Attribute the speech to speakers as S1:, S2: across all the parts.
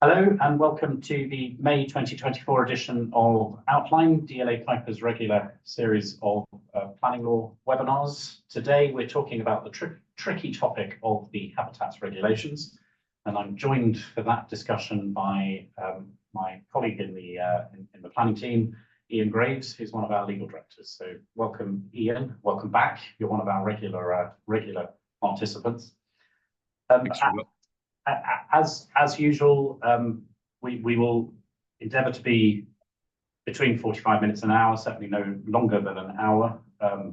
S1: Hello and welcome to the May 2024 edition of Outline, DLA Piper's regular series of planning law webinars. Today we're talking about the tricky topic of the habitats regulations, and I'm joined for that discussion by my colleague in the planning team, Ian Graves, who's one of our legal directors. So welcome, Ian. Welcome back. You're one of our regular participants. As usual, we will endeavour to be between 45 minutes and an hour, certainly no longer than an hour.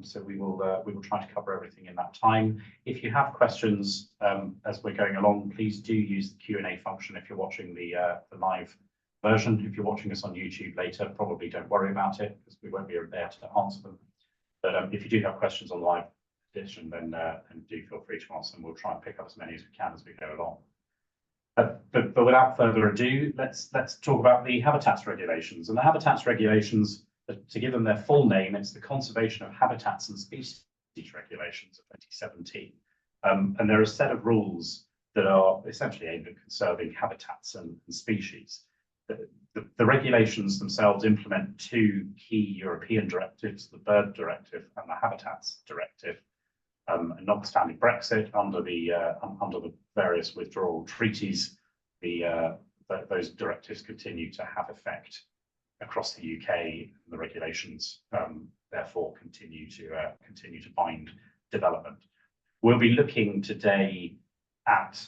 S1: So we will try to cover everything in that time. If you have questions as we're going along, please do use the Q&A function if you're watching the live version. If you're watching us on YouTube later, probably don't worry about it because we won't be there to answer them. But if you do have questions on live edition, then do feel free to answer them. We'll try and pick up as many as we can as we go along. But without further ado, let's talk about the habitats regulations. And the habitats regulations, to give them their full name, it's the Conservation of Habitats and Species Regulations of 2017. And they're a set of rules that are essentially aimed at conserving habitats and species. The regulations themselves implement two key European directives, the Bird Directive and the Habitats Directive. And notwithstanding Brexit, under the various withdrawal treaties, those directives continue to have effect across the UK. And the regulations therefore continue to bind development. We'll be looking today at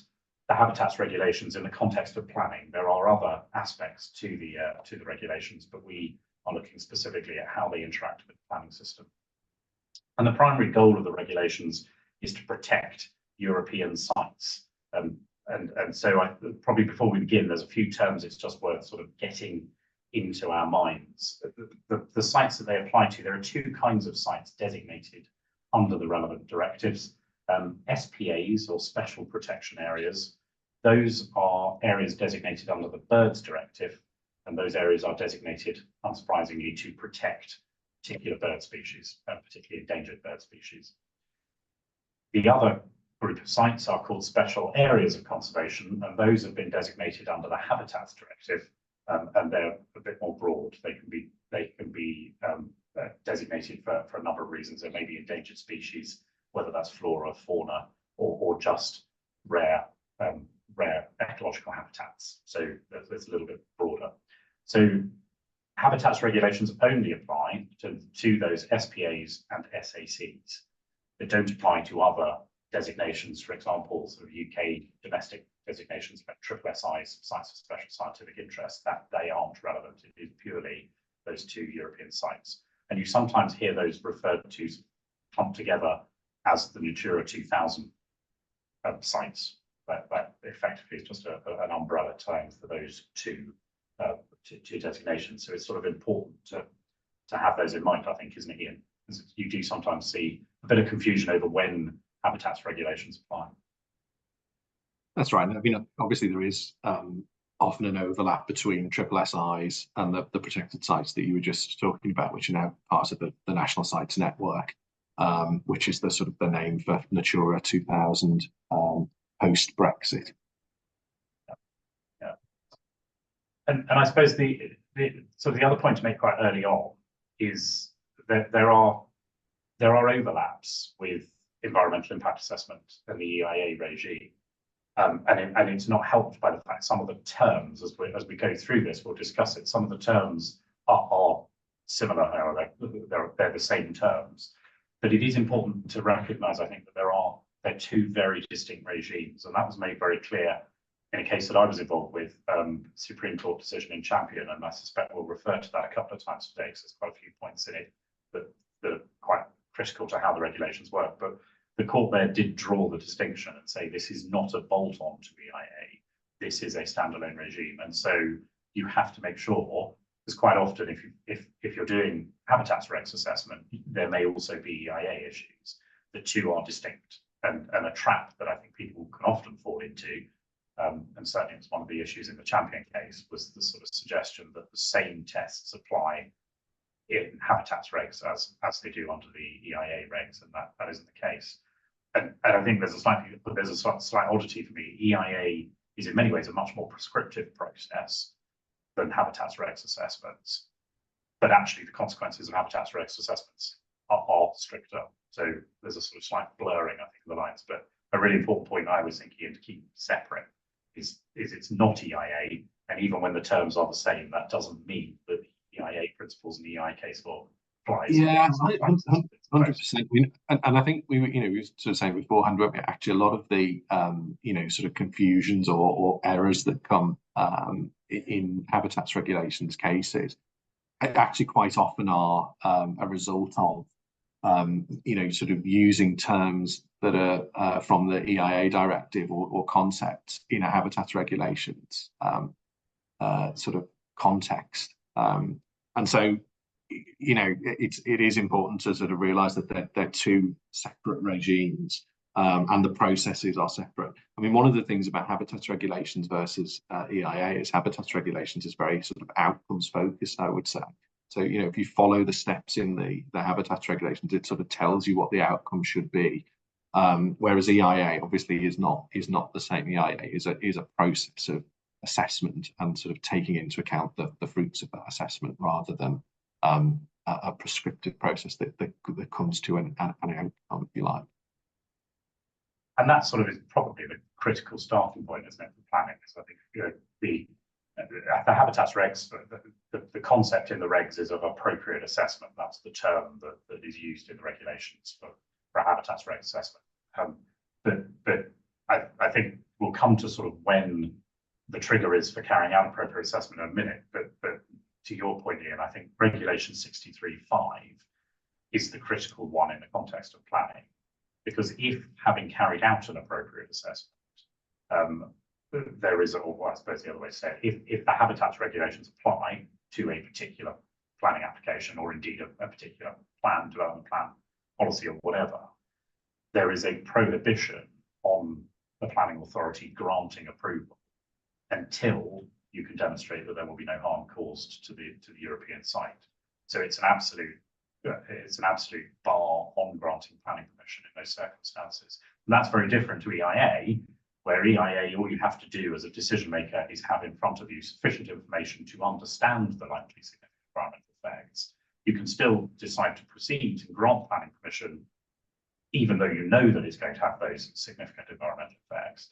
S1: the habitats regulations in the context of planning. There are other aspects to the regulations, but we are looking specifically at how they interact with the planning system. And the primary goal of the regulations is to protect European sites. And so probably before we begin, there's a few terms it's just worth sort of getting into our minds. The sites that they apply to, there are two kinds of sites designated under the relevant directives. SPAs, or Special Protection Areas, those are areas designated under the Birds Directive, and those areas are designated, unsurprisingly, to protect particular bird species, particularly endangered bird species. The other group of sites are called Special Areas of Conservation, and those have been designated under the Habitats Directive, and they're a bit more broad. They can be designated for a number of reasons. There may be endangered species, whether that's flora, fauna, or just rare ecological habitats. So it's a little bit broader. So habitats regulations only apply to those SPAs and SACs. They don't apply to other designations, for example, sort of UK domestic designations like SSSIs, sites of special scientific interest, that they aren't relevant. It is purely those two European sites. And you sometimes hear those referred to clumped together as the Natura 2000 sites. That effectively is just an umbrella term for those two designations. So it's sort of important to have those in mind, I think, isn't it, Ian? Because you do sometimes see a bit of confusion over when habitats regulations apply.
S2: That's right. I mean, obviously there is often an overlap between SSSIs and the protected sites that you were just talking about, which are now part of the National Sites Network, which is the sort of the name for Natura 2000 post-Brexit.
S1: And I suppose the other point to make quite early on is that there are overlaps with environmental impact assessment and the EIA regime, and it's not helped by the fact some of the terms, as we go through this, we'll discuss it. Some of the terms are similar; they're the same terms, but it is important to recognise, I think, that they're two very distinct regimes, and that was made very clear in a case that I was involved with, Supreme Court decision in Champion, and I suspect we'll refer to that a couple of times today, because there's quite a few points in it that are quite critical to how the regulations work. But the court there did draw the distinction and say this is not a bolt-on to EIA, this is a standalone regime. And so you have to make sure, because quite often if you're doing habitats regs assessment, there may also be EIA issues. The two are distinct, and a trap that I think people can often fall into, and certainly it's one of the issues in the Champion case, was the sort of suggestion that the same tests apply in habitats regs as they do under the EIA regs, and that isn't the case. And I think there's a slight oddity for me. EIA is in many ways a much more prescriptive process than habitats regs assessments. But actually the consequences of habitats regs assessments are stricter. So there's a sort of slight blurring, I think, of the lines. But a really important point I was thinking, and to keep separate, is it's not EIA. And even when the terms are the same, that doesn't mean that the EIA principles and the EI case law applies.
S2: Yeah, 100%. I mean, and I think we were sort of saying beforehand, weren't we? Actually, a lot of the sort of confusions or errors that come in habitats regulations cases actually quite often are a result of sort of using terms that are from the EIA directive or concepts in a habitats regulations sort of context. And so, it is important to sort of realise that they're two separate regimes, and the processes are separate. I mean, one of the things about habitats regulations versus EIA is habitats regulations is very sort of outcomes focused, I would say. So, if you follow the steps in the habitats regulations, it sort of tells you what the outcome should be. Whereas EIA obviously is not the same. EIA is a process of assessment and sort of taking into account the fruits of that assessment rather than a prescriptive process that comes to an outcome, if you like.
S1: And that sort of is probably the critical starting point, isn't it, for planning? So I think the habitats regs, the concept in the regs is of appropriate assessment. That's the term that is used in the regulations for habitats regs assessment. But I think we'll come to sort of when the trigger is for carrying out appropriate assessment in a minute. But to your point, Ian, I think Regulation 63.5 is the critical one in the context of planning, because if, having carried out an appropriate assessment, there is, or I suppose the other way to say it, if the habitats regulations apply to a particular planning application, or indeed a particular plan, development plan, policy, or whatever, there is a prohibition on the planning authority granting approval until you can demonstrate that there will be no harm caused to the European site. So it's an absolute bar on granting planning permission in those circumstances. And that's very different to EIA, where EIA, all you have to do as a decision maker is have in front of you sufficient information to understand the likely significant environmental effects. You can still decide to proceed and grant planning permission, even though you know that it's going to have those significant environmental effects.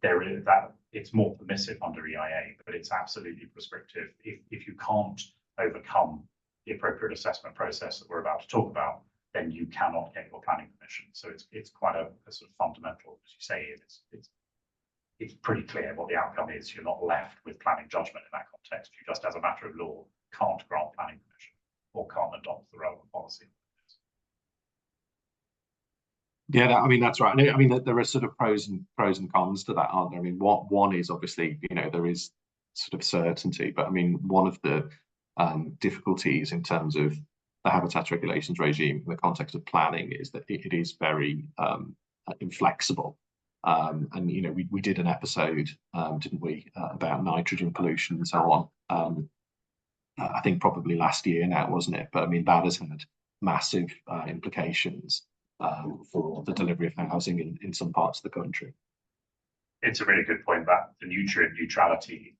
S1: There is that it's more permissive under EIA, but it's absolutely prescriptive. If you can't overcome the appropriate assessment process that we're about to talk about, then you cannot get your planning permission. So it's quite a sort of fundamental, as you say, it's pretty clear what the outcome is. You're not left with planning judgment in that context. You just, as a matter of law, can't grant planning permission or can't adopt the relevant policy.
S2: Yeah, I mean, that's right. I mean, there are sort of pros and cons to that, aren't there? I mean, one is obviously, there is sort of certainty, but I mean, one of the difficulties in terms of the habitats regulations regime in the context of planning is that it is very inflexible. And we did an episode, didn't we, about nitrogen pollution and so on. I think probably last year now, wasn't it? But I mean, that has had massive implications for the delivery of housing in some parts of the country.
S1: It's a really good point that the nutrient neutrality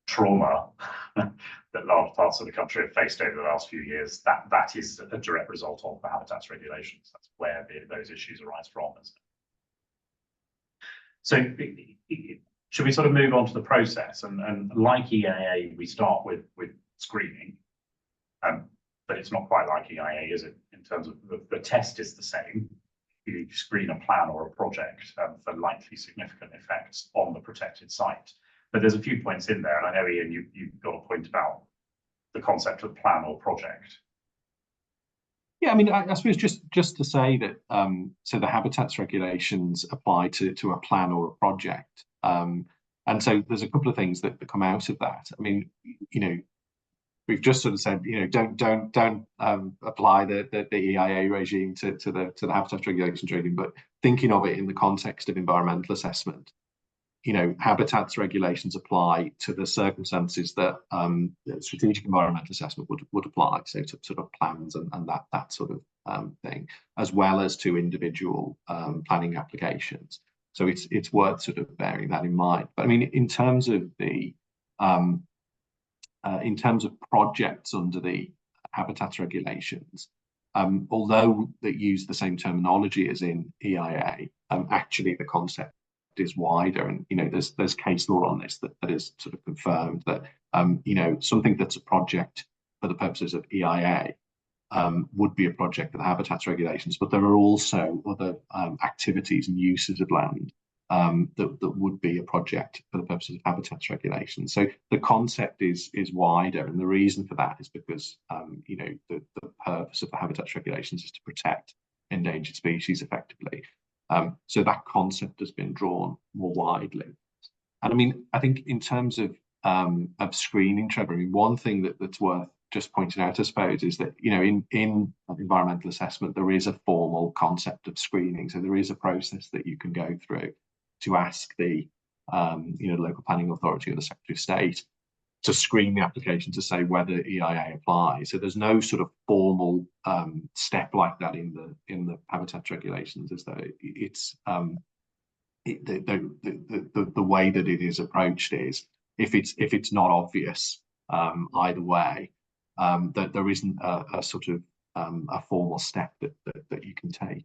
S1: trauma that large parts of the country have faced over the last few years, that is a direct result of the habitats regulations. That's where those issues arise from, isn't it? So should we sort of move on to the process? And like EIA, we start with screening, but it's not quite like EIA, is it? In terms of the test is the same. You screen a plan or a project for likely significant effects on the protected site. But there's a few points in there, and I know, Ian, you've got a point about the concept of plan or project.
S2: Yeah, I mean, I suppose just to say that so the habitats regulations apply to a plan or a project, and so there's a couple of things that come out of that. I mean, we've just sort of said, don't apply the EIA regime to the habitats regulations regime, but thinking of it in the context of environmental assessment, habitats regulations apply to the circumstances that strategic environmental assessment would apply, so to sort of plans and that sort of thing, as well as to individual planning applications. So it's worth sort of bearing that in mind. But I mean, in terms of projects under the habitats regulations, although that use the same terminology as in EIA, actually the concept is wider, and there's case law on this that is sort of confirmed that something that's a project for the purposes of EIA would be a project for the habitats regulations, but there are also other activities and uses of land that would be a project for the purposes of habitats regulations. So the concept is wider, and the reason for that is because the purpose of the habitats regulations is to protect endangered species effectively. So that concept has been drawn more widely. And I mean, I think in terms of screening, Trevor, I mean, one thing that's worth just pointing out, I suppose, is that in environmental assessment there is a formal concept of screening. So there is a process that you can go through to ask the local planning authority or the Secretary of State to screen the application to say whether EIA applies. So there's no sort of formal step like that in the habitat regulations, as though it's the way that it is approached is if it's not obvious either way, that there isn't a sort of a formal step that you can take.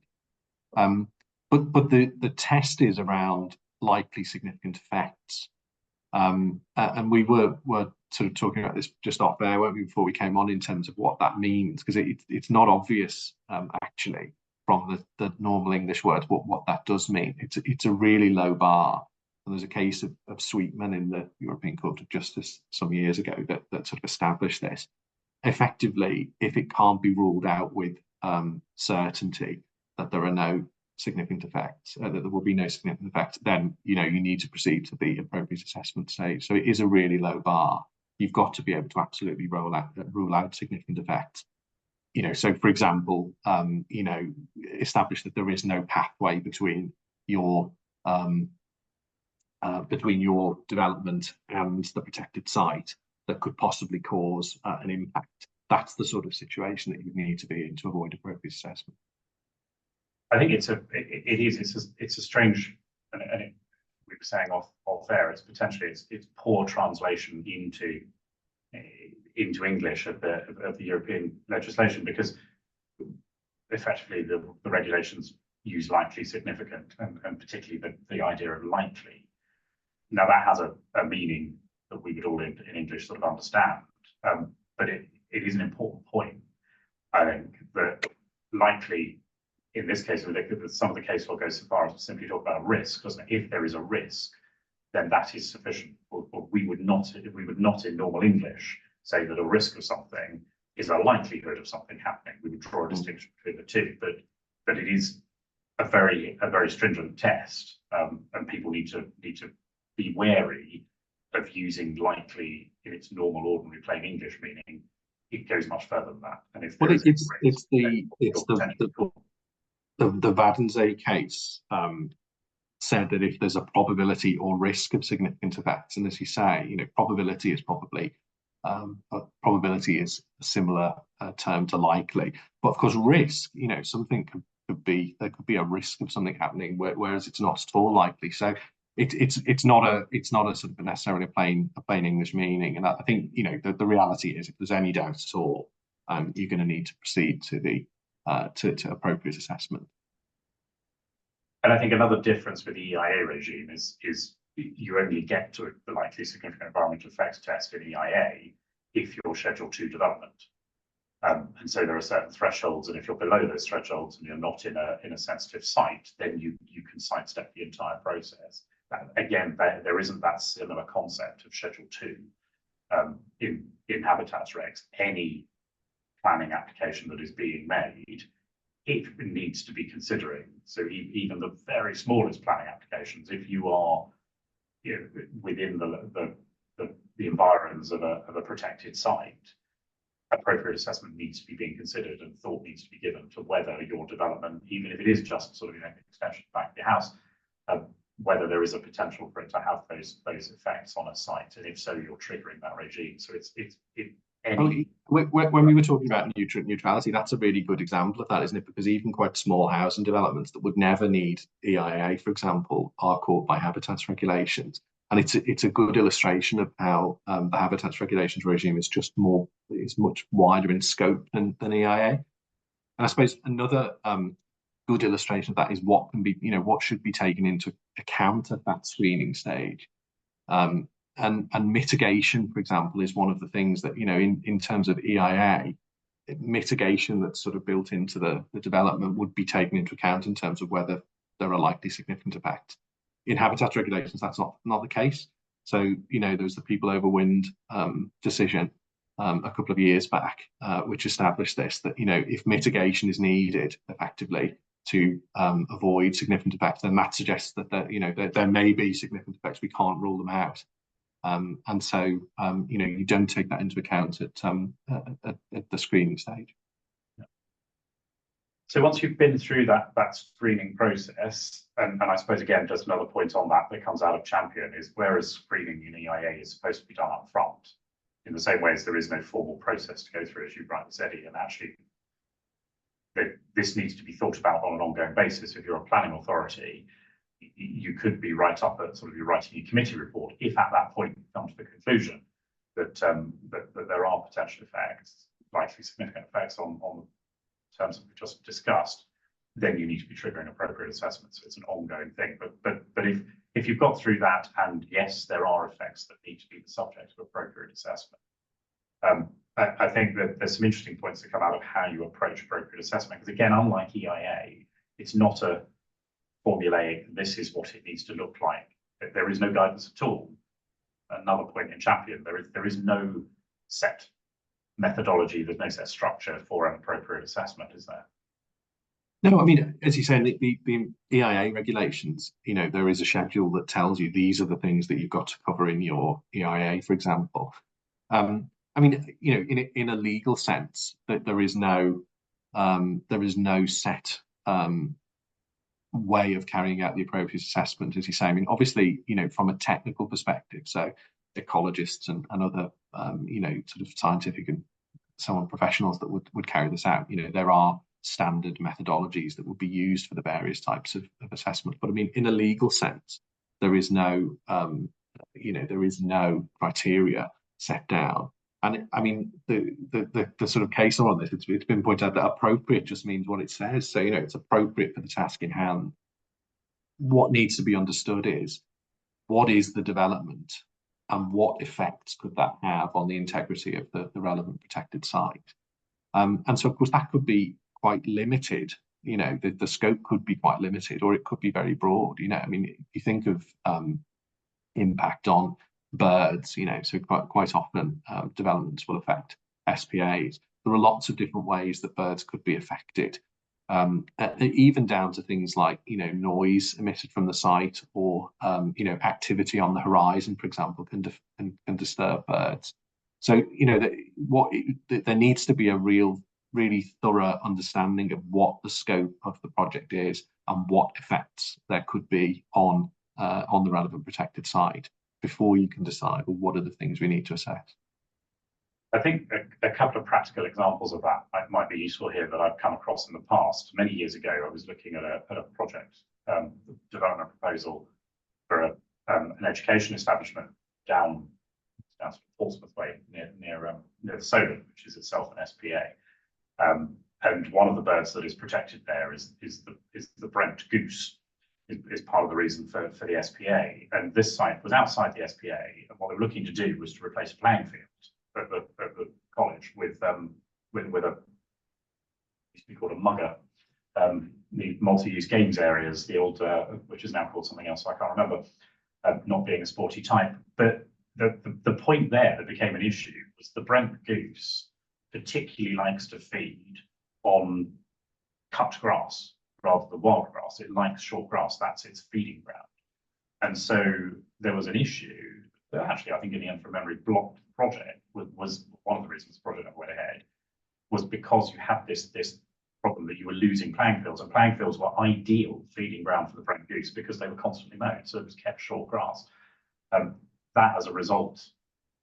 S2: But the test is around likely significant effects. And we were sort of talking about this just off air, weren't we, before we came on, in terms of what that means, because it's not obvious actually from the normal English words what that does mean. It's a really low bar. And there's a case of Sweetman in the European Court of Justice some years ago that sort of established this. Effectively, if it can't be ruled out with certainty that there are no significant effects, that there will be no significant effects, then you need to proceed to the appropriate assessment stage. So it is a really low bar. You've got to be able to absolutely rule out significant effects. So for example, establish that there is no pathway between your development and the protected site that could possibly cause an impact. That's the sort of situation that you need to be in to avoid appropriate assessment.
S1: I think it's a strange, and we were saying off air, it's potentially it's poor translation into English of the European legislation, because effectively the regulations use likely significant, and particularly the idea of likely. Now that has a meaning that we would all in English sort of understand, but it is an important point, I think, that likely in this case, some of the case law goes so far as to simply talk about a risk, doesn't it? If there is a risk, then that is sufficient. Or we would not in normal English say that a risk of something is a likelihood of something happening. We would draw a distinction between the two, but it is a very stringent test, and people need to be wary of using likely in its normal, ordinary, plain English meaning. It goes much further than that. And if
S2: the Vadensee case said that if there's a probability or risk of significant effects, and as you say, probability is probably probability is a similar term to likely, but of course risk, something could be a risk of something happening, whereas it's not at all likely. So it's not a sort of necessarily a plain English meaning. And I think the reality is, if there's any doubt at all, you're going to need to proceed to the to appropriate assessment.
S1: And I think another difference with the EIA regime is you only get to the likely significant environmental effects test in EIA if you're Schedule 2 development. And so there are certain thresholds, and if you're below those thresholds and you're not in a sensitive site, then you can sidestep the entire process. Again, there isn't that similar concept of Schedule 2 in habitats regs. Any planning application that is being made, it needs to be considering. So even the very smallest planning applications, if you are within the environs of a protected site, appropriate assessment needs to be being considered, and thought needs to be given to whether your development, even if it is just sort of an extension back of your house, whether there is a potential for it to have those effects on a site, and if so, you're triggering that regime. So any.
S2: When we were talking about neutrality, that's a really good example of that, isn't it? Because even quite small housing developments that would never need EIA, for example, are caught by habitats regulations. And it's a good illustration of how the habitats regulations regime is much wider in scope than EIA. And I suppose another good illustration of that is what should be taken into account at that screening stage. And mitigation, for example, is one of the things that, in terms of EIA, mitigation that's sort of built into the development would be taken into account in terms of whether there are likely significant effects. In habitat regulations, that's not the case. So, there was the People Over Wind decision a couple of years back, which established this, that, if mitigation is needed effectively to avoid significant effects, then that suggests that there may be significant effects. We can't rule them out. And so, you don't take that into account at the screening stage.
S1: So once you've been through that screening process, and I suppose, again, just another point on that comes out of Champion is, whereas screening in EIA is supposed to be done up front, in the same way as there is no formal process to go through, as you rightly said, and actually this needs to be thought about on an ongoing basis. If you're a planning authority, you could be right up at you're writing a committee report if at that point you come to the conclusion that there are potential effects, likely significant effects on terms that we've just discussed, then you need to be triggering appropriate assessments. So it's an ongoing thing. But if you've got through that, and yes, there are effects that need to be the subject of appropriate assessment, I think that there's some interesting points that come out of how you approach appropriate assessment. Because again, unlike EIA, it's not a formulaic, this is what it needs to look like. There is no guidance at all. Another point in Champion, there is no set methodology, there's no set structure for an appropriate assessment, is there?
S2: No, I mean, as you say, the EIA regulations, there is a schedule that tells you these are the things that you've got to cover in your EIA, for example. I mean, in a legal sense, that there is no set way of carrying out the appropriate assessment, as you say. I mean, obviously, from a technical perspective, so ecologists and other, sort of scientific and so on professionals that would carry this out, there are standard methodologies that would be used for the various types of assessment. But I mean, in a legal sense, there is no, there is no criteria set down. And I mean, the sort of case on this, it's been pointed out that appropriate just means what it says. So, it's appropriate for the task in hand. What needs to be understood is, what is the development and what effects could that have on the integrity of the relevant protected site? And so, of course, that could be quite limited. The scope could be quite limited, or it could be very broad. I mean, if you think of impact on birds, so quite often developments will affect SPAs. There are lots of different ways that birds could be affected, even down to things like noise emitted from the site, or activity on the horizon, for example, can disturb birds. So there needs to be a really thorough understanding of what the scope of the project is and what effects there could be on the relevant protected site, before you can decide, well, what are the things we need to assess?
S1: I think a couple of practical examples of that might be useful here that I've come across in the past. Many years ago, I was looking at a project development proposal for an education establishment down Portsmouth way, near the Solent, which is itself an SPA. And one of the birds that is protected there is the Brent goose. Is part of the reason for the SPA. And this site was outside the SPA, and what they were looking to do was to replace a playing field at the college with a used to be called a mugger, the multi-use games areas, the old which is now called something else, so I can't remember, not being a sporty type. But the point there that became an issue was the Brent goose particularly likes to feed on cut grass rather than wild grass. It likes short grass, that's its feeding ground. And so there was an issue that actually, I think in the end from memory, blocked the project, was one of the reasons the project never went ahead, was because you had this problem that you were losing playing fields, and playing fields were ideal feeding ground for the Brent goose because they were constantly mowed, so it was kept short grass. That as a result,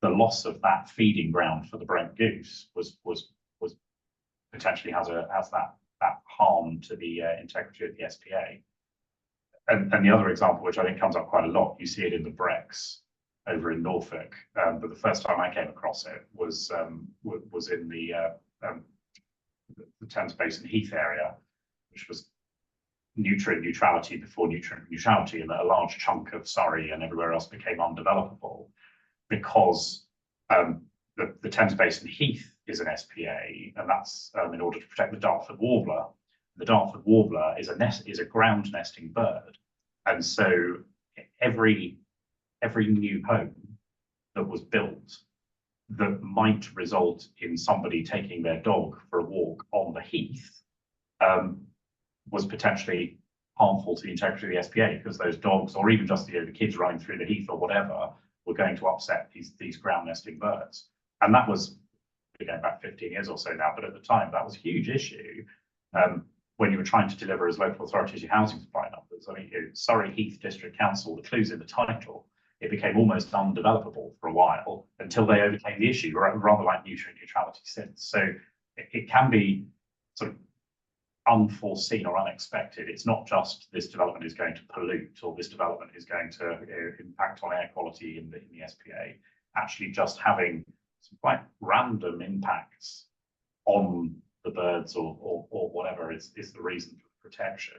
S1: the loss of that feeding ground for the Brent goose was potentially has that harm to the integrity of the SPA. And the other example, which I think comes up quite a lot, you see it in the Brex over in Norfolk, but the first time I came across it was in the Thames Basin Heath area, which was nutrient neutrality before nutrient neutrality, and that a large chunk of Surrey and everywhere else became undevelopable because the Thames Basin Heath is an SPA, and that's in order to protect the Dartford warbler. The Dartford warbler is a ground nesting bird, and so every new home that was built that might result in somebody taking their dog for a walk on the heath was potentially harmful to the integrity of the SPA, because those dogs, or even just the kids running through the heath or whatever, were going to upset these ground nesting birds. And that was, we're going back 15 years or so now, but at the time that was a huge issue when you were trying to deliver as local authorities your housing supply numbers. I mean, Surrey Heath District Council, the clue's in the title, it became almost undevelopable for a while until they overcame the issue, rather like nutrient neutrality since. So it can be sort of unforeseen or unexpected. It's not just this development is going to pollute, or this development is going to impact on air quality in the SPA. Actually, just having some quite random impacts on the birds or whatever is the reason for protection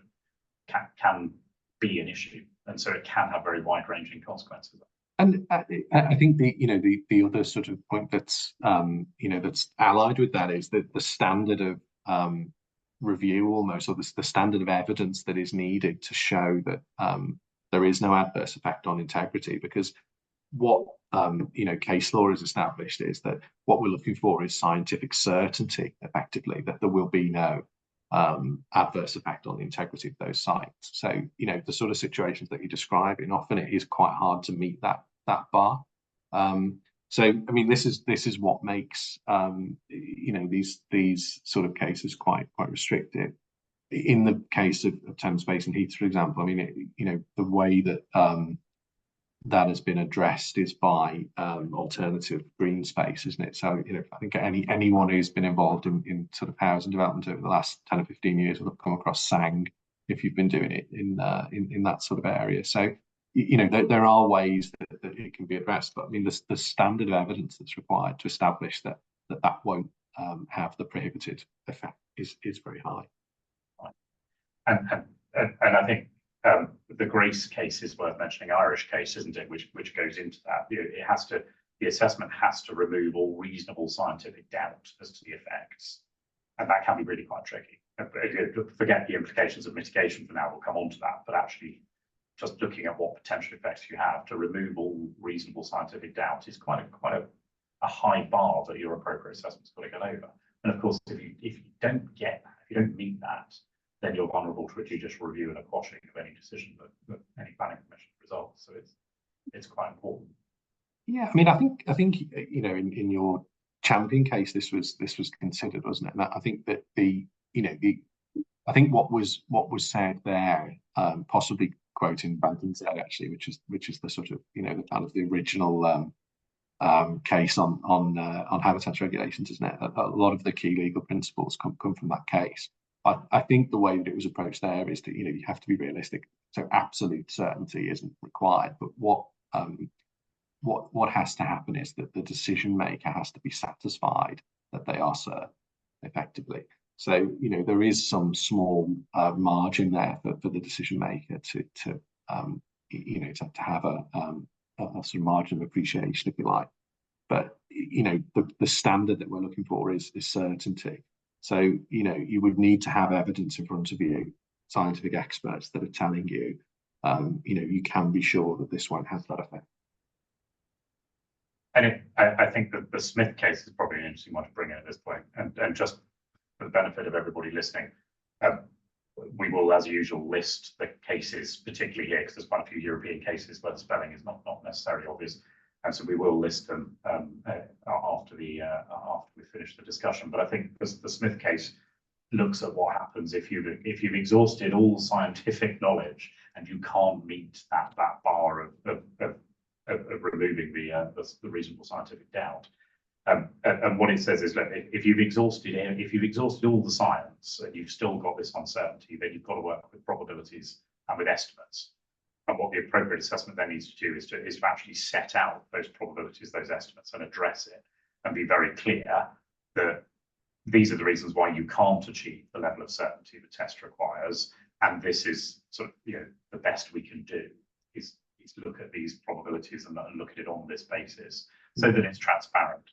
S1: can be an issue, and so it can have very wide-ranging consequences.
S2: And I think the other sort of point that's that's allied with that is that the standard of review almost, or the standard of evidence that is needed to show that there is no adverse effect on integrity, because what case law has established is that what we're looking for is scientific certainty, effectively, that there will be no adverse effect on the integrity of those sites. So the sort of situations that you're describing, often it is quite hard to meet that bar. So I mean, this is what makes these sort of cases quite restrictive. In the case of Thames Basin Heath, for example, I mean, the way that that has been addressed is by alternative green space, isn't it? So I think anyone who's been involved in sort of housing development over the last 10 or 15 years will have come across SANG if you've been doing it in that sort of area. So there are ways that it can be addressed, but I mean the standard of evidence that's required to establish that won't have the prohibited effect is very high.
S1: And I think the Grace case is worth mentioning, Irish case, isn't it? Which goes into that. The assessment has to remove all reasonable scientific doubt as to the effects, and that can be really quite tricky. Forget the implications of mitigation for now. We'll come on to that, but actually, just looking at what potential effects you have to remove all reasonable scientific doubt is quite a high bar that your appropriate assessment's got to get over. And of course, if you don't meet that, then you're vulnerable to a judicial review and a quashing of any decision that any planning commission results. So it's quite important.
S2: Yeah, I mean, I think in your Champion case, this was considered, wasn't it? And I think that I think what was said there, possibly quoting Banking's actually, which is the sort of the kind of the original case on habitat regulations, isn't it? A lot of the key legal principles come from that case. I think the way that it was approached there is that you have to be realistic. So absolute certainty isn't required, but what has to happen is that the decision maker has to be satisfied that they are certain, effectively. So there is some small margin there for the decision maker to have a sort of margin of appreciation, if you like. But the standard that we're looking for is certainty. So you would need to have evidence in front of you, scientific experts that are telling you, you can be sure that this won't have that effect.
S1: And I think that the Smith case is probably an interesting one to bring in at this point, and just for the benefit of everybody listening, we will, as usual, list the cases, particularly here, because there's quite a few European cases where the spelling is not necessarily obvious, and so we will list them after we finish the discussion. But I think the Smith case looks at what happens if you've exhausted all scientific knowledge and you can't meet that bar of removing the reasonable scientific doubt. And what it says is that if you've exhausted all the science and you've still got this uncertainty, then you've got to work with probabilities and with estimates. And what the appropriate assessment then needs to do is to actually set out those probabilities, those estimates, and address it, and be very clear that these are the reasons why you can't achieve the level of certainty the test requires, and this is sort of the best we can do is look at these probabilities and look at it on this basis, so that it's transparent.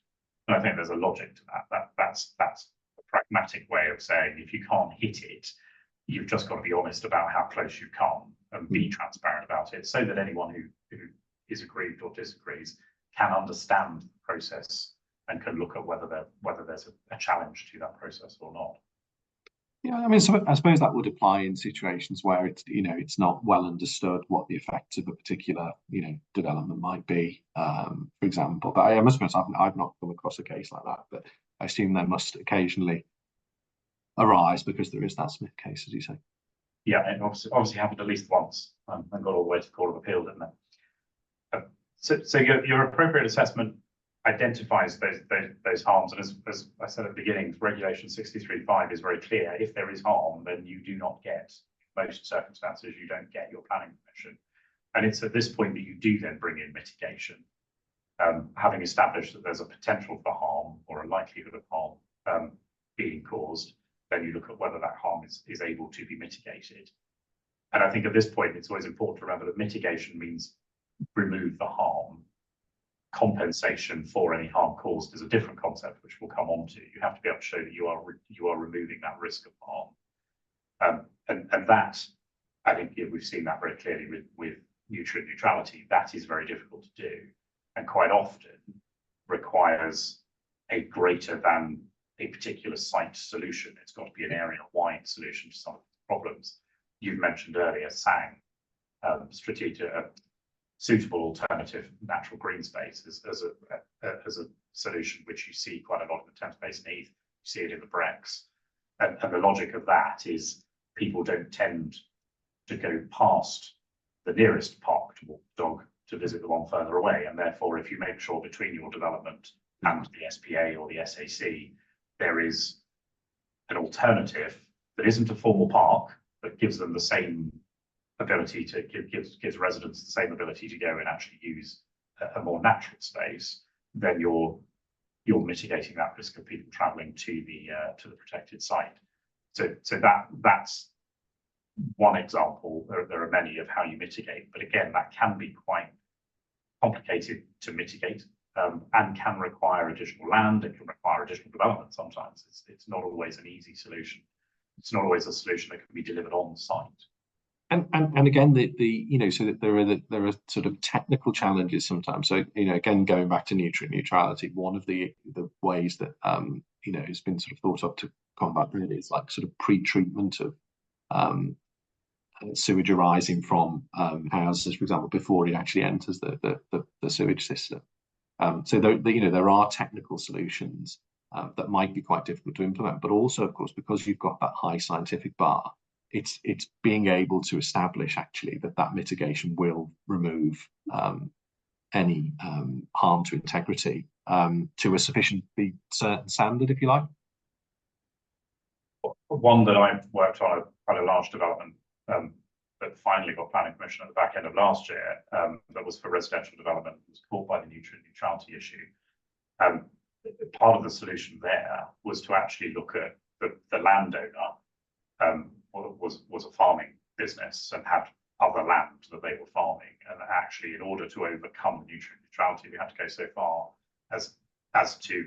S1: And I think there's a logic to that. That's a pragmatic way of saying if you can't hit it, you've just got to be honest about how close you come and be transparent about it, so that anyone who is aggrieved or disagrees can understand the process and can look at whether there's a challenge to that process or not.
S2: Yeah, I mean, so I suppose that would apply in situations where it's not well understood what the effects of a particular development might be, for example. But I must admit, I've not come across a case like that, but I assume there must occasionally arise because there is that Smith case, as you say.
S1: Yeah, it obviously happened at least once and got all the way to Court of Appeal, didn't it? So your appropriate assessment identifies those harms, and as I said at the beginning, Regulation 63.5 is very clear. If there is harm, then you do not get, in most circumstances, you don't get your planning permission. And it's at this point that you do then bring in mitigation. Having established that there's a potential for harm or a likelihood of harm being caused, then you look at whether that harm is able to be mitigated. And I think at this point, it's always important to remember that mitigation means remove the harm. Compensation for any harm caused is a different concept, which we'll come on to. You have to be able to show that you are removing that risk of harm, and that, I think, we've seen that very clearly with nutrient neutrality. That is very difficult to do, and quite often requires a greater than a particular site solution. It's got to be an area-wide solution to some of the problems. You've mentioned earlier SANG, strategic. Suitable alternative natural green space as a solution, which you see quite a lot in the Thames Basin Heath. You see it in the Brecks, and the logic of that is people don't tend to go past the nearest park to walk the dog to visit the one further away, and therefore, if you make sure between your development and the SPA or the SAC there is an alternative that isn't a formal park but gives them the same ability to gives residents the same ability to go and actually use a more natural space, then you're mitigating that risk of people travelling to the protected site. So that's one example. There are many of how you mitigate, but again, that can be quite complicated to mitigate, and can require additional land. It can require additional development. Sometimes it's not always an easy solution. It's not always a solution that can be delivered on site.
S2: And again, so that there are sort of technical challenges sometimes. So again, going back to nutrient neutrality, one of the ways that has been sort of thought of to combat that is like sort of pre-treatment of sewage arising from houses, for example, before it actually enters the sewage system. So there are technical solutions that might be quite difficult to implement, but also, of course, because you've got that high scientific bar. It's being able to establish actually that mitigation will remove any harm to integrity to a sufficiently certain standard, if you like.
S1: One that I've worked on quite a large development that finally got planning permission at the back end of last year, that was for residential development, was caught by the nutrient neutrality issue. Part of the solution there was to actually look at the landowner. Was a farming business and had other land that they were farming, and actually, in order to overcome nutrient neutrality, we had to go so far as to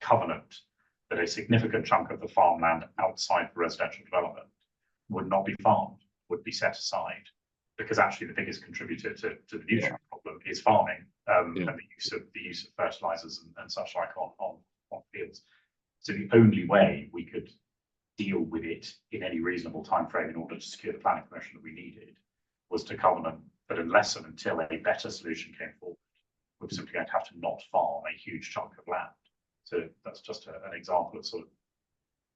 S1: covenant that a significant chunk of the farmland outside the residential development would not be farmed, would be set aside, because actually the biggest contributor to the nutrient problem is farming, and the use of fertilizers and such like on fields. So the only way we could deal with it in any reasonable time frame in order to secure the planning permission that we needed was to covenant that unless and until a better solution came forward, we're simply going to have to not farm a huge chunk of land. So that's just an example of sort of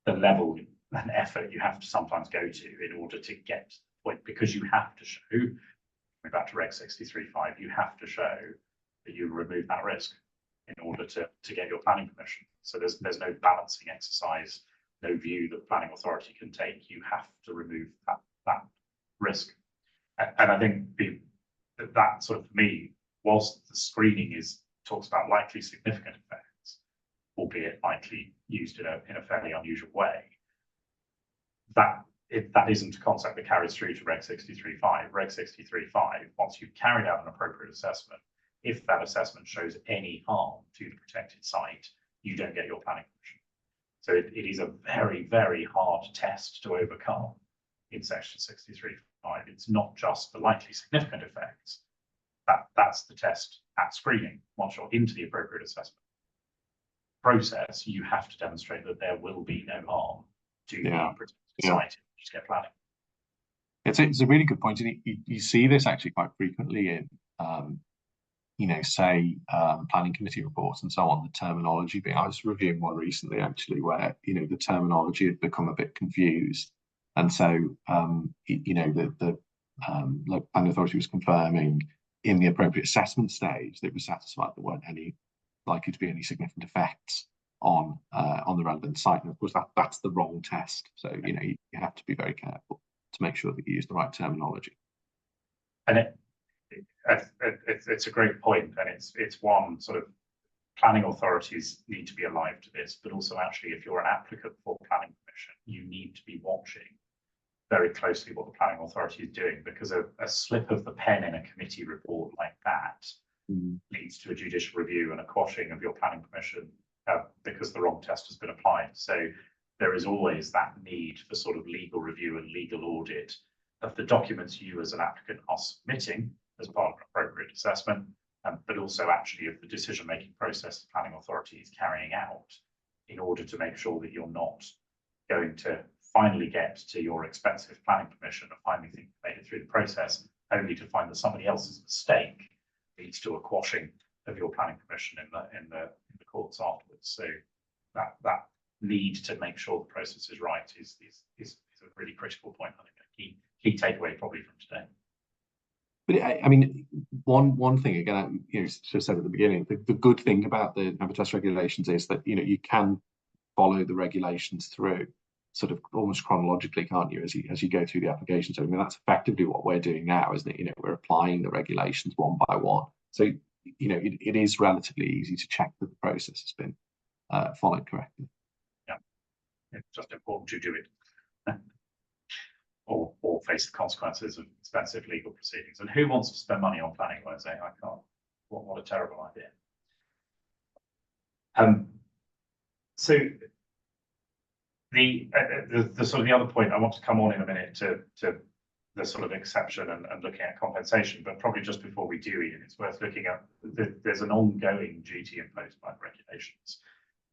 S1: the level and effort you have to sometimes go to in order to get to the point, because you have to show, going back to Reg 63.5, you have to show that you remove that risk in order to get your planning permission. So there's no balancing exercise, no view that the planning authority can take. You have to remove that risk. And I think that sort of, for me, whilst the screening talks about likely significant effects, albeit likely used in a fairly unusual way, that isn't a concept that carries through to Reg 63.5. Reg 63.5, once you've carried out an appropriate assessment, if that assessment shows any harm to the protected site, you don't get your planning permission. So it is a very, very hard test to overcome in section 63.5. It's not just the likely significant effects. That's the test at screening. Once you're into the appropriate assessment process, you have to demonstrate that there will be no harm to the protected site. Just get planning.
S2: It's a really good point, and you see this actually quite frequently in say planning committee reports and so on. The terminology being, I was reviewing one recently actually where the terminology had become a bit confused, and so the planning authority was confirming in the appropriate assessment stage that it was satisfied there weren't any likely to be any significant effects on the relevant site. And of course that's the wrong test. So you have to be very careful to make sure that you use the right terminology.
S1: And it's a great point, and it's one sort of planning authorities need to be alive to this, but also actually if you're an applicant for planning permission, you need to be watching very closely what the planning authority is doing, because a slip of the pen in a committee report like that leads to a judicial review and a quashing of your planning permission because the wrong test has been applied. So there is always that need for sort of legal review and legal audit of the documents you as an applicant are submitting as part of an appropriate assessment, but also actually of the decision-making process the planning authority is carrying out in order to make sure that you're not going to finally get to your expensive planning permission and finally think you made it through the process, only to find that somebody else's mistake leads to a quashing of your planning permission in the courts afterwards. So that need to make sure the process is right is a really critical point. I think a key takeaway probably from today.
S2: But I mean, one thing again, to said at the beginning, the good thing about the habitat regulations is that you can follow the regulations through sort of almost chronologically, can't you, as you go through the application. So I mean, that's effectively what we're doing now, isn't it? We're applying the regulations one by one. So it is relatively easy to check that the process has been followed correctly.
S1: Yeah, it's just important to do it. Or face the consequences of expensive legal proceedings. And who wants to spend money on planning when I say I can't? What a terrible idea. So the sort of the other point I want to come on in a minute to the sort of exception and looking at compensation, but probably just before we do, Ian, it's worth looking at there's an ongoing duty imposed by the regulations.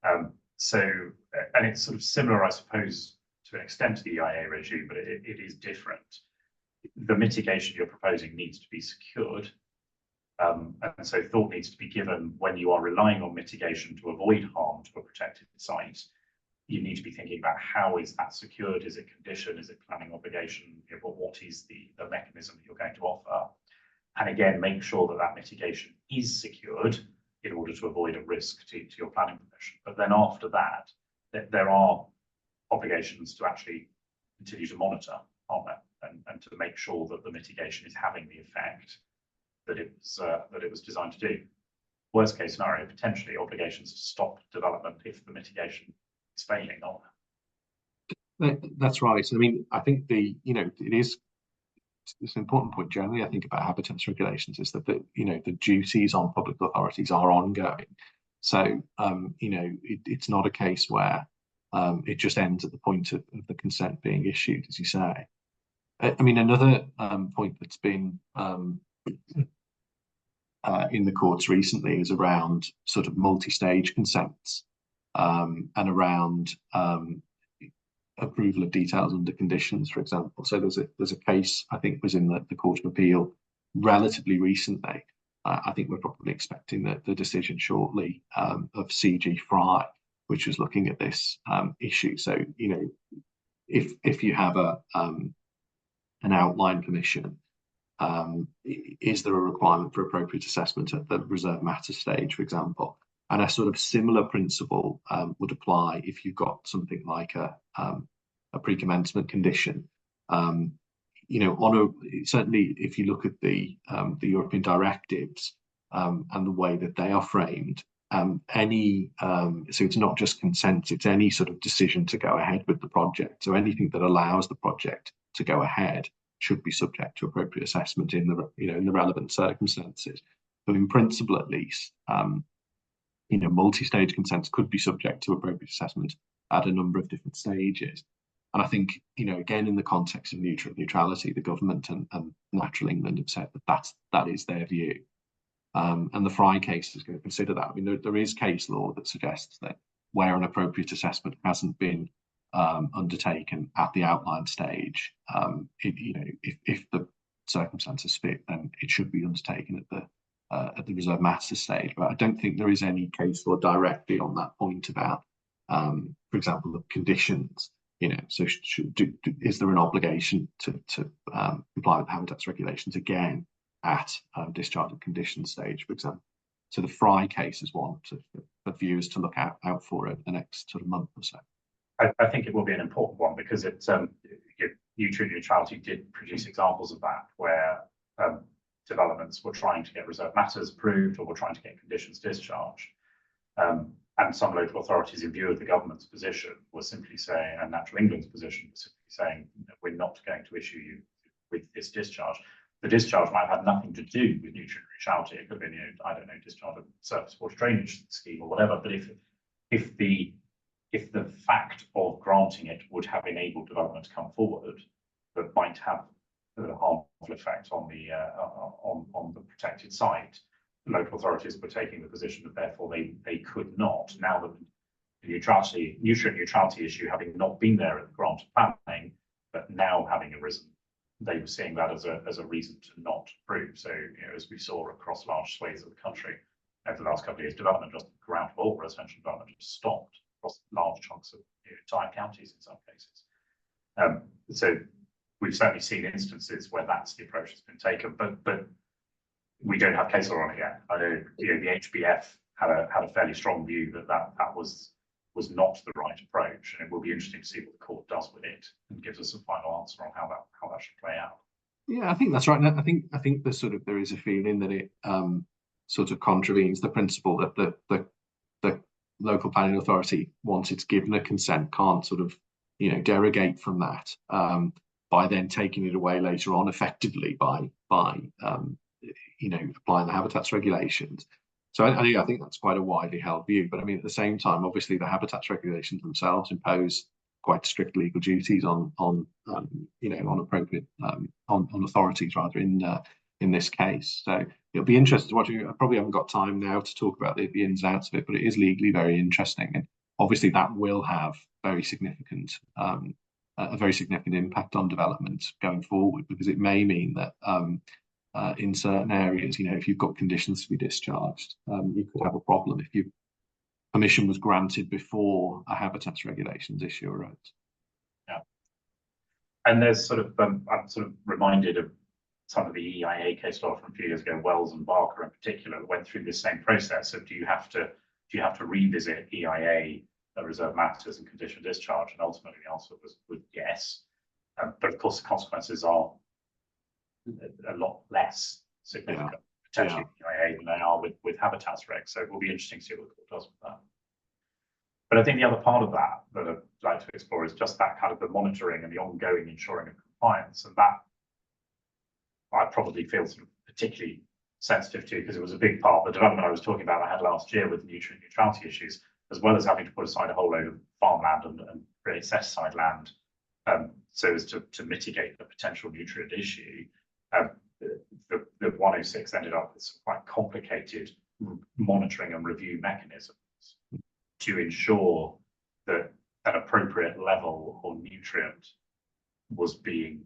S1: And it's sort of similar, I suppose, to an extent to the EIA regime, but it is different. The mitigation you're proposing needs to be secured. And so thought needs to be given when you are relying on mitigation to avoid harm to a protected site. You need to be thinking about how is that secured? Is it condition? Is it planning obligation? But what is the mechanism that you're going to offer? And again, make sure that that mitigation is secured in order to avoid a risk to your planning permission. But then after that, there are obligations to actually continue to monitor on that and to make sure that the mitigation is having the effect that it was designed to do. Worst case scenario, potentially obligations to stop development if the mitigation is failing on that.
S2: That's right. I mean, I think it's an important point generally, I think, about habitats regulations is that the duties on public authorities are ongoing. So it's not a case where it just ends at the point of the consent being issued, as you say. I mean, another point that's been in the courts recently is around sort of multi-stage consents and around approval of details under conditions, for example. So there's a case, I think, was in the Court of Appeal relatively recently. I think we're probably expecting the decision shortly of CG Fry, which was looking at this issue. So if you have an outline permission Is there a requirement for appropriate assessment at the reserve matter stage, for example? And a sort of similar principle would apply if you've got something like a pre-commencement condition. You know, certainly if you look at the European directives and the way that they are framed, so it's not just consent, it's any sort of decision to go ahead with the project. So anything that allows the project to go ahead should be subject to appropriate assessment in the in the relevant circumstances. So in principle, at least, you know, multi-stage consents could be subject to appropriate assessment at a number of different stages. And I think, you know, again, in the context of neutrality, the government and Natural England have said that that is their view. And the Fry case is going to consider that. I mean, there is case law that suggests that where an appropriate assessment hasn't been undertaken at the outline stage, you know, if the circumstances fit, then it should be undertaken at the reserve matter stage. But I don't think there is any case law directly on that point about, for example, the conditions. You know, so is there an obligation to comply with habitats regulations again at discharge of condition stage, for example? So the Fry case is one for viewers to look out for over the next sort of month or so.
S1: I think it will be an important one because it's nutrient neutrality did produce examples of that where developments were trying to get reserve matters approved or were trying to get conditions discharged. And some local authorities, in view of the government's position, were simply saying, and Natural England's position was simply saying, we're not going to issue you with this discharge. The discharge might have had nothing to do with nutrient neutrality. It could have been, you know, I don't know, discharge of surface water drainage scheme or whatever. But if the fact of granting it would have enabled development to come forward, that might have a harmful effect on the protected site, local authorities were taking the position that therefore they could not. Now that the nutrient neutrality issue having not been there at the grant of planning, but now having arisen, they were seeing that as a reason to not approve. So, you know, as we saw across large swathes of the country over the last couple of years, development, just ground level residential development, just stopped across large chunks of, you know, entire counties in some cases. So we've certainly seen instances where that's the approach that's been taken, but we don't have case law on it yet. I know, you know, the HBF had a fairly strong view that was not the right approach, and it will be interesting to see what the court does with it and gives us a final answer on how that should play out.
S2: Yeah, I think that's right. And I think there is a feeling that it sort of contravenes the principle that the local planning authority, once it's given a consent, can't sort of, you know, derogate from that by then taking it away later on effectively by you know, applying the habitats regulations. So I think that's quite a widely held view. But I mean, at the same time, obviously the habitats regulations themselves impose quite strict legal duties on you know, on appropriate on authorities rather in this case. So it'll be interesting to watch. I probably haven't got time now to talk about the ins and outs of it, but it is legally very interesting, and obviously that will have very significant a very significant impact on development going forward, because it may mean that in certain areas, you know, if you've got conditions to be discharged, you could have a problem if permission was granted before a habitats regulations issue arose.
S1: Yeah, and there's sort of I'm sort of reminded of some of the EIA case law from a few years ago, Wells and Barker in particular, that went through this same process of do you have to revisit EIA reserve matters and condition discharge, and ultimately the answer was yes, but of course the consequences are a lot less significant potentially EIA than they are with habitats regs. So it will be interesting to see what the court does with that. But I think the other part of that I'd like to explore is just that kind of the monitoring and the ongoing ensuring of compliance, and that I probably feel sort of particularly sensitive to, because it was a big part of the development I was talking about I had last year with nutrient neutrality issues, as well as having to put aside a whole load of farmland and create set-aside land so as to mitigate the potential nutrient issue. The 106 ended up with some quite complicated monitoring and review mechanisms to ensure that an appropriate level of nutrient was being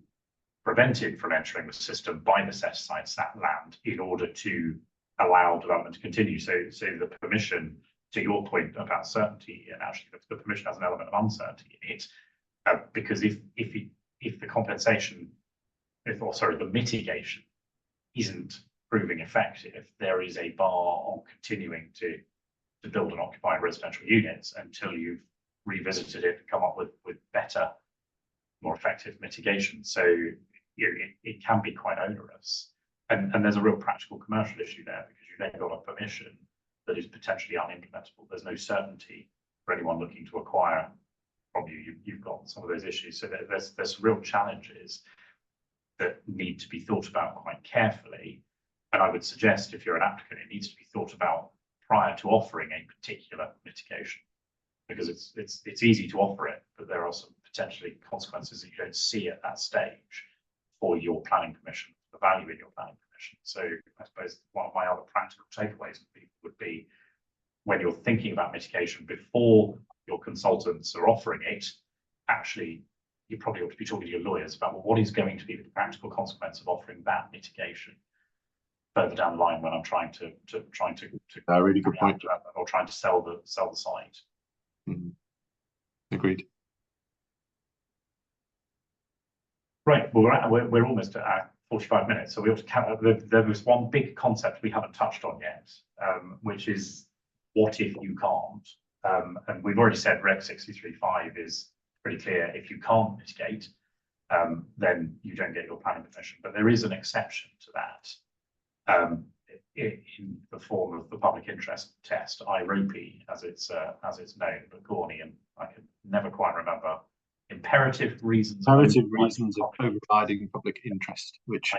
S1: prevented from entering the system by the set-aside land in order to allow development to continue. So the permission, to your point about certainty, and actually the permission has an element of uncertainty in it, because if the compensation, the mitigation isn't proving effective, there is a bar on continuing to build and occupy residential units until you've revisited it and come up with better, more effective mitigation. So it can be quite onerous. And there's a real practical commercial issue there, because you've then got a permission that is potentially unimplementable. There's no certainty for anyone looking to acquire from you. You've got some of those issues. So there's real challenges that need to be thought about quite carefully. And I would suggest, if you're an applicant, it needs to be thought about prior to offering a particular mitigation, because it's easy to offer it, but there are some potentially consequences that you don't see at that stage for your planning permission, the value in your planning permission. So I suppose one of my other practical takeaways would be when you're thinking about mitigation before your consultants are offering it, actually, you probably ought to be talking to your lawyers about, well, what is going to be the practical consequence of offering that mitigation further down the line when I'm trying to
S2: a really good point,
S1: or trying to sell the site.
S2: Mm-hmm. Agreed.
S1: Right, well, we're almost at 45 minutes, so we ought to count. There was one big concept we haven't touched on yet, which is what if you can't? And we've already said Reg 63.5 is pretty clear. If you can't mitigate, then you don't get your planning permission. But there is an exception to that, in the form of the public interest test, IROPI, as it's known, but Gorney, and I can never quite remember. Imperative reasons of
S2: overriding public interest, which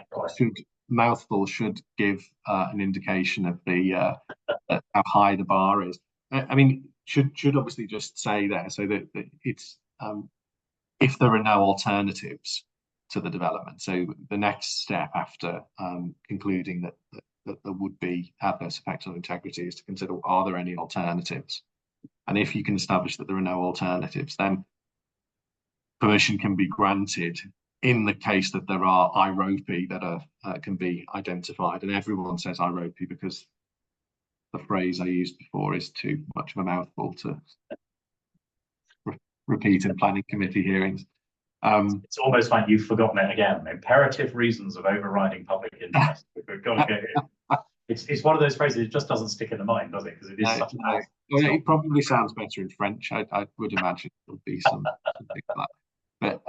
S2: should give an indication of the how high the bar is. I mean, should obviously just say there, so that it's if there are no alternatives to the development. So the next step after concluding that there would be adverse effects on integrity is to consider, are there any alternatives? And if you can establish that there are no alternatives, then permission can be granted in the case that there are IROPI that are can be identified. And everyone says IROPI because the phrase I used before is too much of a mouthful to repeat in planning committee hearings.
S1: It's almost like you've forgotten it again. Imperative reasons of overriding public interest. We've got to get it. It's one of those phrases. It just doesn't stick in the mind, does it? Because it is such a mouthful.
S2: Well, it probably sounds better in French. I would imagine there would be something like that. But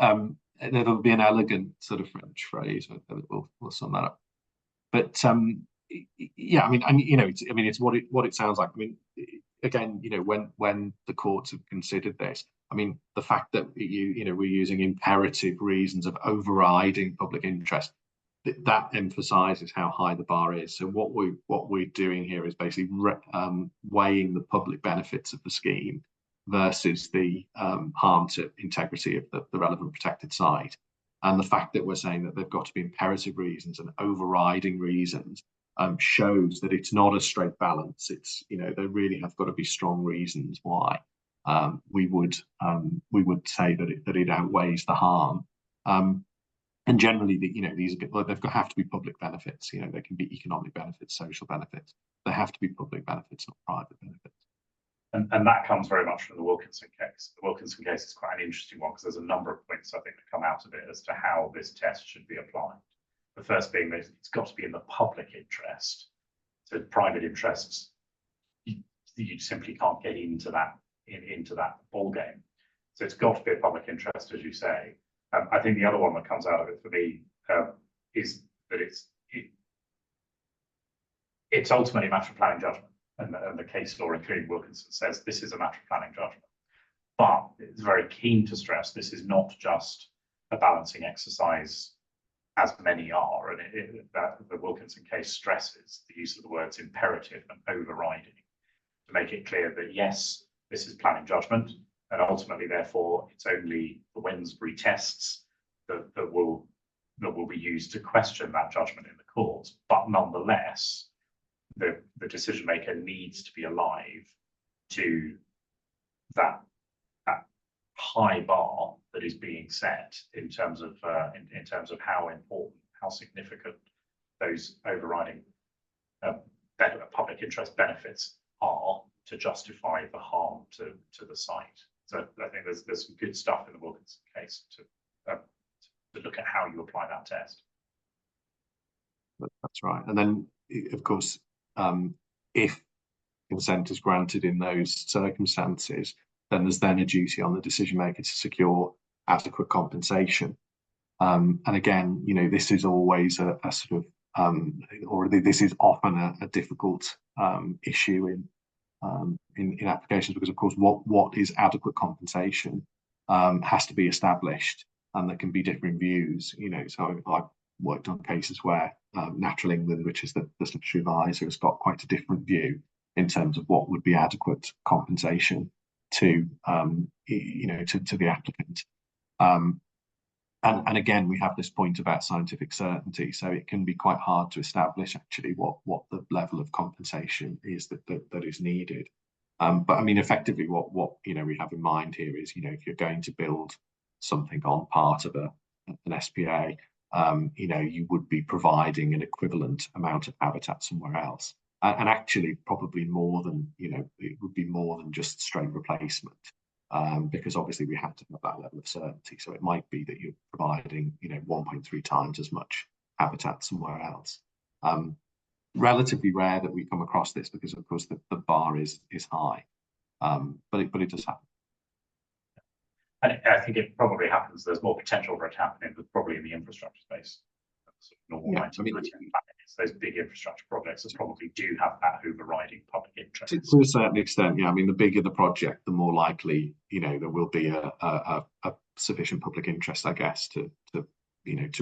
S2: there'll be an elegant sort of French phrase. We'll sum that up. But yeah, I mean, and it's what it sounds like. I mean, again, when the courts have considered this, I mean, the fact that we're using imperative reasons of overriding public interest, that emphasises how high the bar is. So what we're doing here is basically weighing the public benefits of the scheme versus the harm to integrity of the relevant protected site. And the fact that we're saying that they've got to be imperative reasons and overriding reasons shows that it's not a straight balance. It's, there really have got to be strong reasons why we would say that it outweighs the harm. And generally, these have to be public benefits. There can be economic benefits, social benefits. There have to be public benefits, not private benefits.
S1: And that comes very much from the Wilkinson case. The Wilkinson case is quite an interesting one because there's a number of points, I think, that come out of it as to how this test should be applied. The first being that it's got to be in the public interest. So private interests, you simply can't get into that ballgame. So it's got to be a public interest, as you say. I think the other one that comes out of it for me is that it's ultimately a matter of planning judgment. And the case law, including Wilkinson, says this is a matter of planning judgment. But it's very keen to stress this is not just a balancing exercise, as many are, and that the Wilkinson case stresses the use of the words imperative and overriding to make it clear that yes, this is planning judgment, and ultimately, therefore, it's only the Wednesbury tests that will be used to question that judgment in the courts. But nonetheless, the decision maker needs to be alive to that high bar that is being set in terms of how important, how significant those overriding public interest benefits are to justify the harm to the site. So I think there's some good stuff in the Wilkinson case to look at how you apply that test.
S2: That's right. And then, of course, if consent is granted in those circumstances, then there's then a duty on the decision maker to secure adequate compensation. And again, this is always a sort of, or this is often a difficult issue in applications, because of course what is adequate compensation has to be established, and there can be differing views. So I've worked on cases where Natural England, which is the statutory advisor, has got quite a different view in terms of what would be adequate compensation to to the applicant. And again, we have this point about scientific certainty, so it can be quite hard to establish actually what the level of compensation is that is needed. But I mean, effectively, what we have in mind here is, if you're going to build something on part of an SPA, you would be providing an equivalent amount of habitat somewhere else, and actually probably more than, it would be more than just straight replacement. Because obviously we have to have that level of certainty. So it might be that you're providing, 1.3 times as much habitat somewhere else. Relatively rare that we come across this, because of course the bar is high, but it does happen.
S1: And I think it probably happens. There's more potential for it happening, but probably in the infrastructure space. Normal those big infrastructure projects that probably do have that overriding public interest.
S2: To a certain extent, yeah. I mean, the bigger the project, the more likely, there will be a sufficient public interest, I guess, to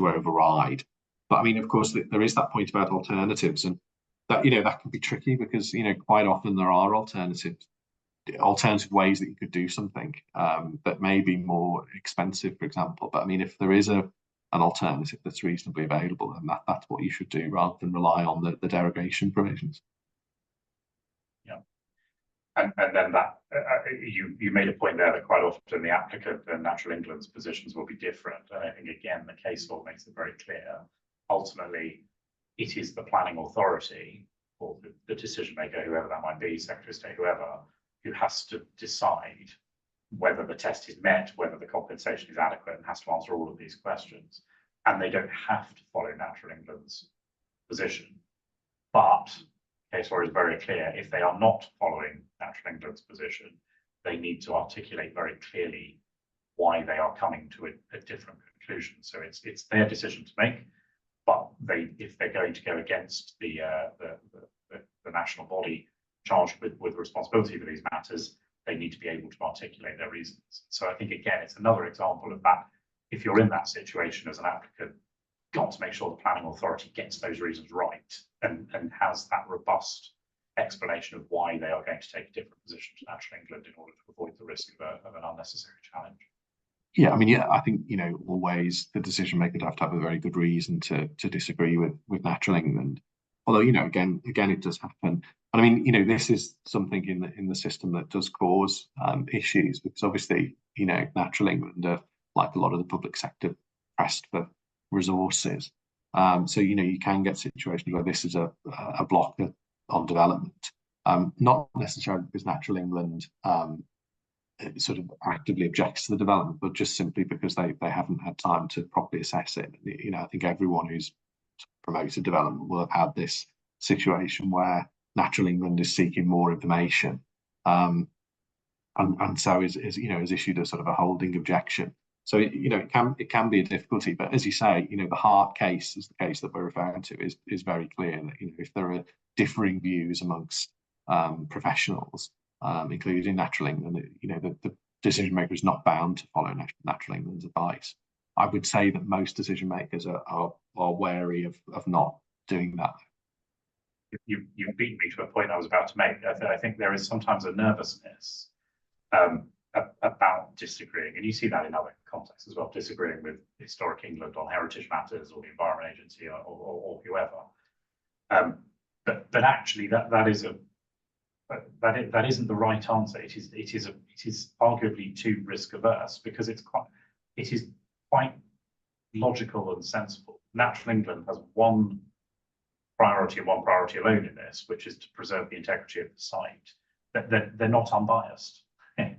S2: override. But I mean, of course, there is that point about alternatives, and that that can be tricky, because quite often there are alternative ways that you could do something that may be more expensive, for example. But I mean, if there is an alternative that's reasonably available, and that's what you should do, rather than rely on the derogation provisions.
S1: Yeah, and then that you made a point there that quite often the applicant and Natural England's positions will be different, and I think again the case law makes it very clear. Ultimately, it is the planning authority, or the decision maker, whoever that might be, Secretary of State, whoever, who has to decide whether the test is met, whether the compensation is adequate, and has to answer all of these questions. And they don't have to follow Natural England's position. But case law is very clear, if they are not following Natural England's position, they need to articulate very clearly why they are coming to a different conclusion. So it's their decision to make, but if they're going to go against the national body charged with responsibility for these matters, they need to be able to articulate their reasons. So I think, again, it's another example of that. If you're in that situation as an applicant, you've got to make sure the planning authority gets those reasons right, and has that robust explanation of why they are going to take a different position to Natural England in order to avoid the risk of an unnecessary challenge. Yeah,
S2: I mean, I think, always the decision maker would have to have a very good reason to disagree with Natural England. Although, again, it does happen. But I mean, this is something in the system that does cause issues, because obviously, Natural England are, like a lot of the public sector, pressed for resources. So, you can get situations where this is a blocker on development, not necessarily because Natural England sort of actively objects to the development, but just simply because they haven't had time to properly assess it. I think everyone who's promoted development will have had this situation where Natural England is seeking more information, and so is issued a sort of a holding objection. So it can be a difficulty, but as you say, the hard case is the case that we're referring to is very clear that if there are differing views amongst professionals, including Natural England, the decision maker is not bound to follow Natural England's advice. I would say that most decision makers are wary of not doing that.
S1: You beat me to a point I was about to make. I think there is sometimes a nervousness about disagreeing, and you see that in other contexts as well, disagreeing with Historic England on heritage matters, or the Environment Agency, or whoever. But actually, that isn't the right answer. It is arguably too risk averse, because it is quite logical and sensible. Natural England has one priority and one priority alone in this, which is to preserve the integrity of the site. They're not unbiased, and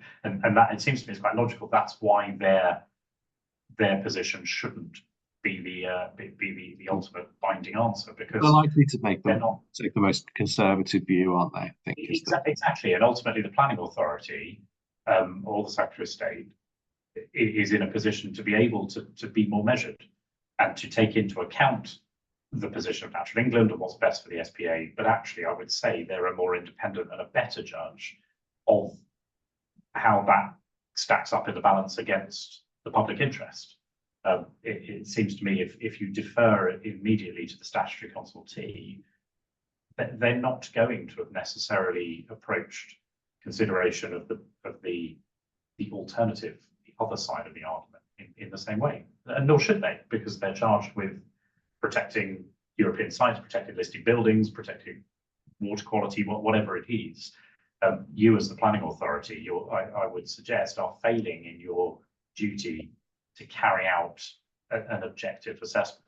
S1: that, it seems to me, is quite logical. That's why their position shouldn't the ultimate binding answer, because
S2: they're likely to make
S1: they're
S2: them
S1: not.
S2: take the most conservative view, aren't they? I think
S1: Exactly, and ultimately the planning authority or the Secretary of State is in a position to be able to be more measured and to take into account the position of Natural England and what's best for the SPA. But actually, I would say they're a more independent and a better judge of how that stacks up in the balance against the public interest. It seems to me if you defer immediately to the statutory consultee, they're not going to have necessarily approached consideration of the alternative, the other side of the argument in the same way, and nor should they, because they're charged with protecting European sites, protecting listed buildings, protecting water quality, whatever it is. You as the planning authority, I would suggest, are failing in your duty to carry out an objective assessment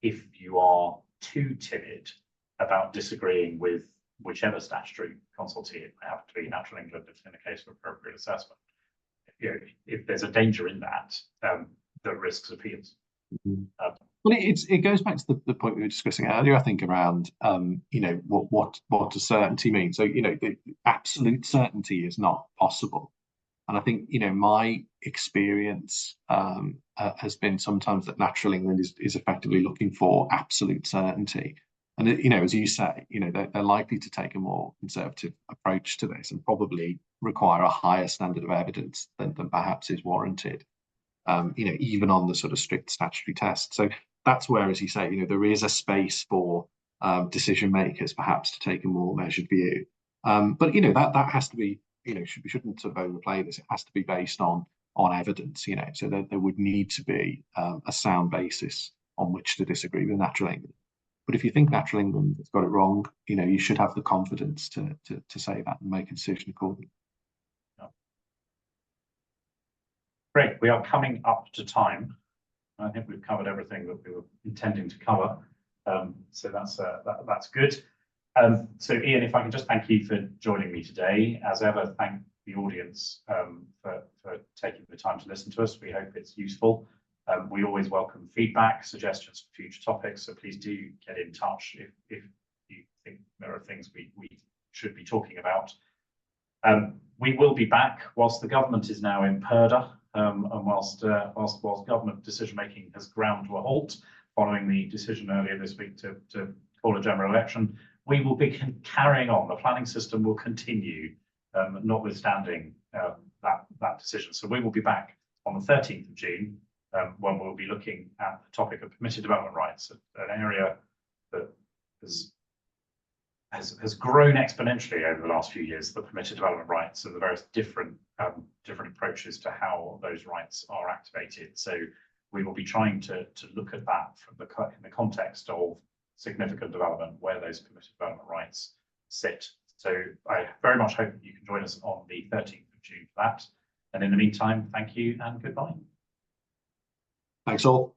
S1: if you are too timid about disagreeing with whichever statutory consultee it may have to be, Natural England, if in a case of appropriate assessment. If there's a danger in that, the risks appeals.
S2: Mm-hmm. Well, it goes back to the point we were discussing earlier, I think, around what does certainty mean? So the absolute certainty is not possible, and I think my experience has been sometimes that Natural England is effectively looking for absolute certainty, and as you say, they're likely to take a more conservative approach to this and probably require a higher standard of evidence than perhaps is warranted. Even on the sort of strict statutory test. So that's where, as you say, there is a space for decision makers perhaps to take a more measured view. But that has to be, we shouldn't sort of overplay this. It has to be based on evidence. So there would need to be a sound basis on which to disagree with Natural England. But if you think Natural England has got it wrong, you should have the confidence to say that and make a decision accordingly.
S1: Great, we are coming up to time. I think we've covered everything that we were intending to cover. So that's good. So Ian, if I can just thank you for joining me today. As ever, thank the audience for taking the time to listen to us. We hope it's useful. We always welcome feedback, suggestions for future topics, so please do get in touch if you think there are things we should be talking about. We will be back whilst the government is now in purdah. And whilst government decision-making has ground to a halt following the decision earlier this week to call a general election, we will be carrying on. The planning system will continue, notwithstanding that decision. So we will be back on the 13th of June, when we'll be looking at the topic of permitted development rights, an area that has grown exponentially over the last few years, the permitted development rights and the various different approaches to how those rights are activated. So we will be trying to look at that in the context of significant development, where those permitted development rights sit. So I very much hope that you can join us on the 13th of June for that. And in the meantime, thank you and goodbye.
S2: Thanks all.